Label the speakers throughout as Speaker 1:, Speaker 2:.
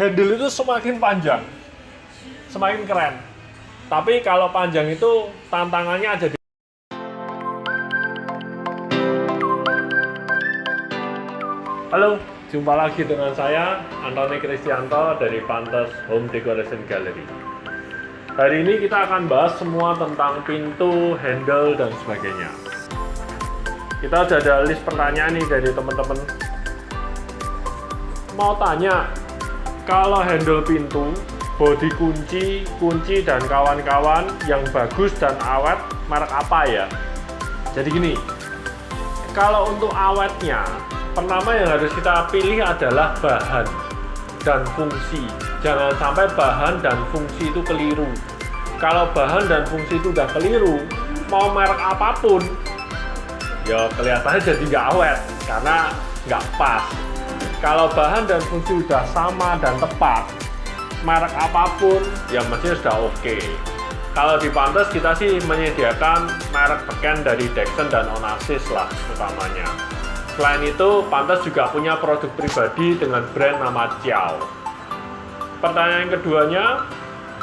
Speaker 1: handle itu semakin panjang, semakin keren. Tapi kalau panjang itu tantangannya ada di... Halo, jumpa lagi dengan saya, Antoni Kristianto dari Pantes Home Decoration Gallery. Hari ini kita akan bahas semua tentang pintu, handle, dan sebagainya. Kita sudah ada list pertanyaan nih dari teman-teman. Mau tanya, kalau handle pintu, bodi kunci, dan kawan-kawan yang bagus dan awet, merek apa ya? Jadi gini, kalau untuk awetnya, pertama yang harus kita pilih adalah bahan dan fungsi. Jangan sampai bahan dan fungsi itu keliru. Kalau bahan dan fungsi itu udah keliru, mau merek apapun, ya kelihatannya jadi nggak awet, karena nggak pas. Kalau bahan dan fungsi udah sama dan tepat, merek apapun, ya mestinya sudah oke. Kalau di Pantes kita sih menyediakan merek beken dari Dexon dan Onassis lah utamanya. Selain itu, Pantes juga punya produk pribadi dengan brand nama Ciao. Pertanyaan keduanya,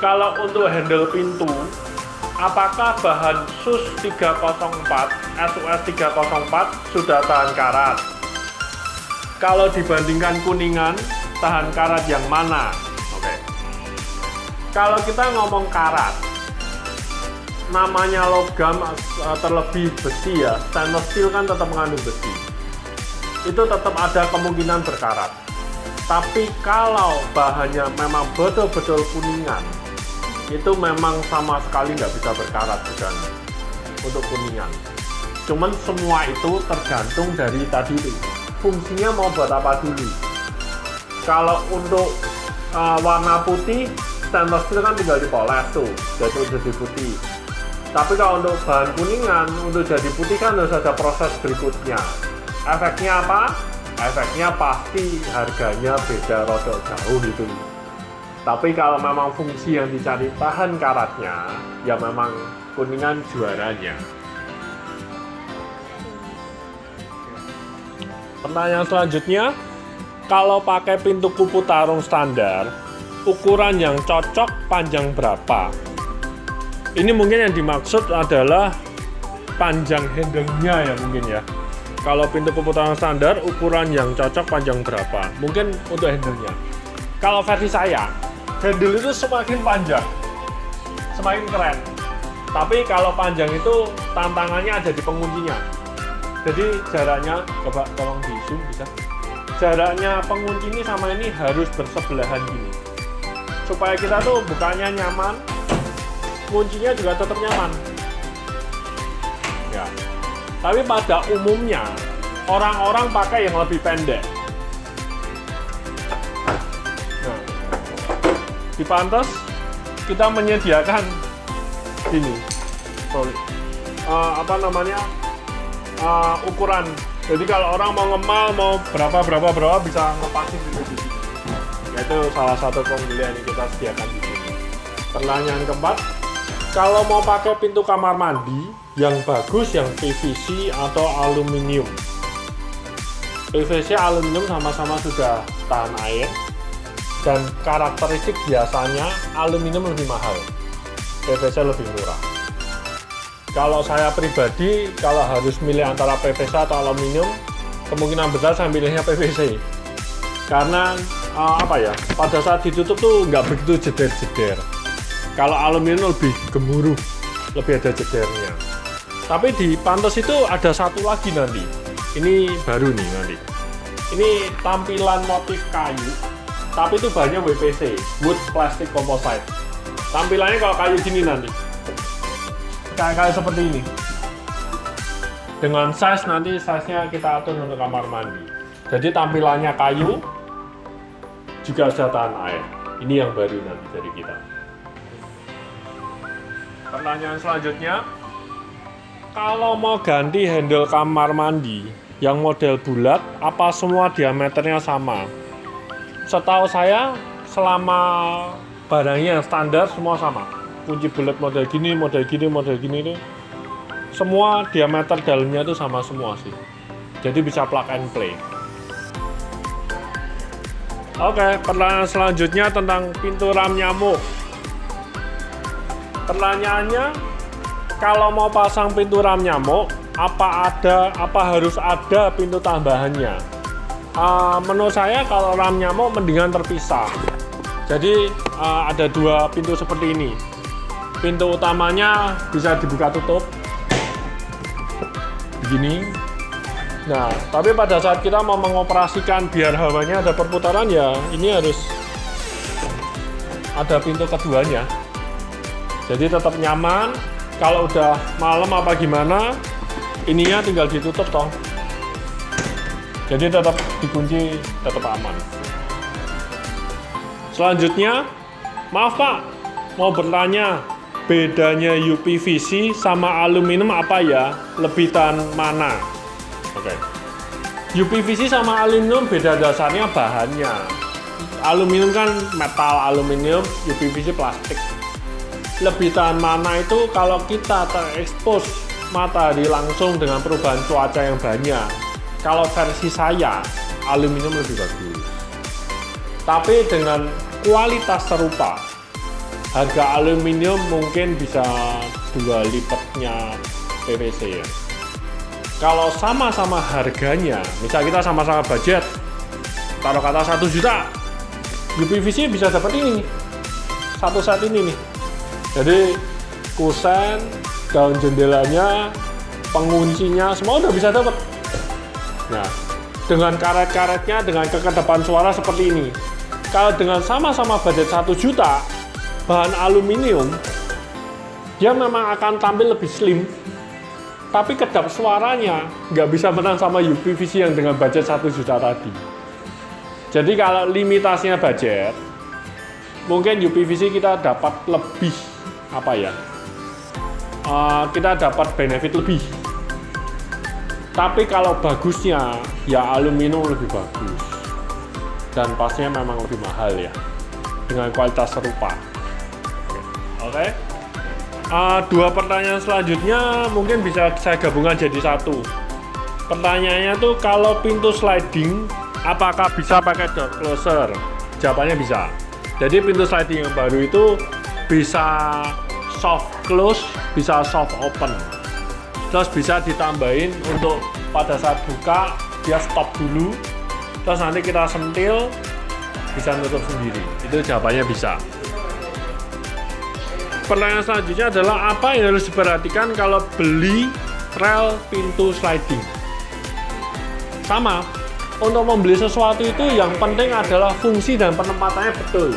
Speaker 1: kalau untuk handle pintu, apakah bahan SUS 304, SUS 304 sudah tahan karat? Kalau dibandingkan kuningan, tahan karat yang mana? Oke. Kalau kita ngomong karat, namanya logam terlebih besi ya, stainless steel kan tetap mengandung besi. Itu tetap ada kemungkinan berkarat. Tapi kalau bahannya memang betul-betul kuningan, itu memang sama sekali nggak bisa berkarat bukan untuk kuningan. Cuman semua itu tergantung dari tadi itu. Fungsinya mau buat apa dulu. Kalau untuk warna putih, stainless steel kan tinggal dipoles tuh, jadi putih. Tapi kalau untuk bahan kuningan, untuk jadi putih kan harus ada proses berikutnya. Efeknya apa? Efeknya pasti harganya beda rodok jauh gitu. Tapi kalau memang fungsi yang dicari tahan karatnya, ya memang kuningan juaranya. Pertanyaan selanjutnya, kalau pakai pintu kupu tarung standar, ukuran yang cocok panjang berapa? Ini mungkin yang dimaksud adalah panjang handle-nya ya mungkin ya. Kalau pintu kupu tarung standar, ukuran yang cocok panjang berapa? Mungkin untuk handle-nya. Kalau versi saya, handle itu semakin panjang, semakin keren. Tapi kalau panjang itu tantangannya ada di penguncinya. Jadi jaraknya, coba tolong di zoom bisa. Jaraknya pengunci ini sama ini harus bersebelahan gini. Supaya kita tuh bukanya nyaman, kuncinya juga tetap nyaman. Ya. Tapi pada umumnya, orang-orang pakai yang lebih pendek. Nah, di Pantes, kita menyediakan ini, ukuran. Jadi kalau orang mau ngemal, mau berapa bisa ngepasin di sini. Itu salah satu pembelian yang kita sediakan di sini. Pertanyaan keempat, kalau mau pakai pintu kamar mandi yang bagus, yang PVC atau aluminium. PVC, aluminium sama-sama sudah tahan air, dan karakteristik biasanya aluminium lebih mahal, PVC lebih murah. Kalau saya pribadi, kalau harus milih antara PVC atau aluminium, kemungkinan besar saya milihnya PVC. Karena pada saat ditutup tuh nggak begitu jeder-jeder. Kalau aluminium lebih gemuruh, lebih ada jedernya. Tapi di Pantes itu ada satu lagi nanti. Ini baru nih nanti. Ini tampilan motif kayu, tapi itu bahannya WPC, Wood Plastic Composite. Tampilannya kalau kayu gini nanti. Kayak seperti ini. Dengan size-nya kita atur untuk kamar mandi. Jadi tampilannya kayu, juga sudah tahan air. Ini yang baru nanti dari kita. Pertanyaan selanjutnya, kalau mau ganti handle kamar mandi yang model bulat, apa semua diameternya sama? Setahu saya, selama barangnya yang standar semua sama. Kunci bulat model gini itu semua diameter dalamnya itu sama semua sih. Jadi bisa plug and play. Oke, pertanyaan selanjutnya tentang pintu ram nyamuk. Pertanyaannya, kalau mau pasang pintu ram nyamuk, apa harus ada pintu tambahannya? Menurut saya kalau ram nyamuk mendingan terpisah. Jadi ada dua pintu seperti ini. Pintu utamanya bisa dibuka tutup begini. Nah, tapi pada saat kita mau mengoperasikan biar hawanya ada perputaran, ya ini harus ada pintu keduanya. Jadi tetap nyaman. Kalau udah malam apa gimana, ininya tinggal ditutup toh. Jadi tetap dikunci, tetap aman. Selanjutnya, maaf Pak, mau bertanya, bedanya UPVC sama aluminium apa ya? Lebih tahan mana? Oke. UPVC sama aluminium beda dasarnya bahannya. Aluminium kan metal aluminium, UPVC plastik. Lebih tahan mana itu kalau kita terekspos matahari langsung dengan perubahan cuaca yang banyak. Kalau versi saya, aluminium lebih bagus. Tapi dengan kualitas serupa, harga aluminium mungkin bisa 2 lipatnya PVC ya. Kalau sama-sama harganya, misal kita sama-sama budget, taruh kata 1 juta, UPVC bisa dapat ini, satu set ini nih. Jadi kusen, daun jendelanya, penguncinya, semua udah bisa dapat. Nah, dengan karet-karetnya, dengan kekedapan suara seperti ini. Kalau dengan sama-sama budget 1 juta, bahan aluminium, dia memang akan tampil lebih slim. Tapi kedap suaranya nggak bisa menang sama UPVC yang dengan budget 1 juta tadi. Jadi kalau limitasinya budget, mungkin UPVC kita dapat lebih, kita dapat benefit lebih. Tapi kalau bagusnya, ya aluminium lebih bagus. Dan pastinya memang lebih mahal ya, dengan kualitas serupa. Oke. Dua pertanyaan selanjutnya mungkin bisa saya gabungkan jadi satu. Pertanyaannya tuh, kalau pintu sliding apakah bisa pakai door closer? Jawabannya bisa. Jadi pintu sliding yang baru itu bisa soft close, bisa soft open. Terus bisa ditambahin untuk pada saat buka dia stop dulu. Terus nanti kita sentil bisa nutup sendiri. Itu jawabannya bisa. Pertanyaan selanjutnya adalah apa yang harus diperhatikan kalau beli rel pintu sliding? Sama, untuk membeli sesuatu itu yang penting adalah fungsi dan penempatannya betul.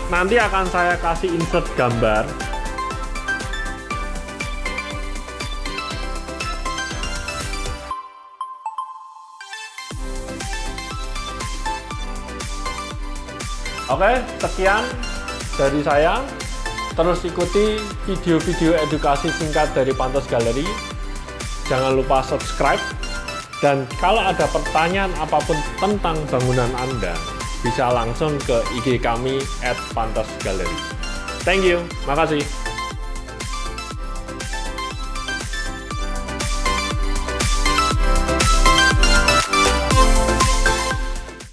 Speaker 1: Nanti akan saya kasih insert gambar. Oke, sekian dari saya. Terus ikuti video-video edukasi singkat dari Pantos Gallery. Jangan lupa subscribe. Dan kalau ada pertanyaan apapun tentang bangunan Anda, bisa langsung ke IG kami @pantosgallery. Thank you, makasih.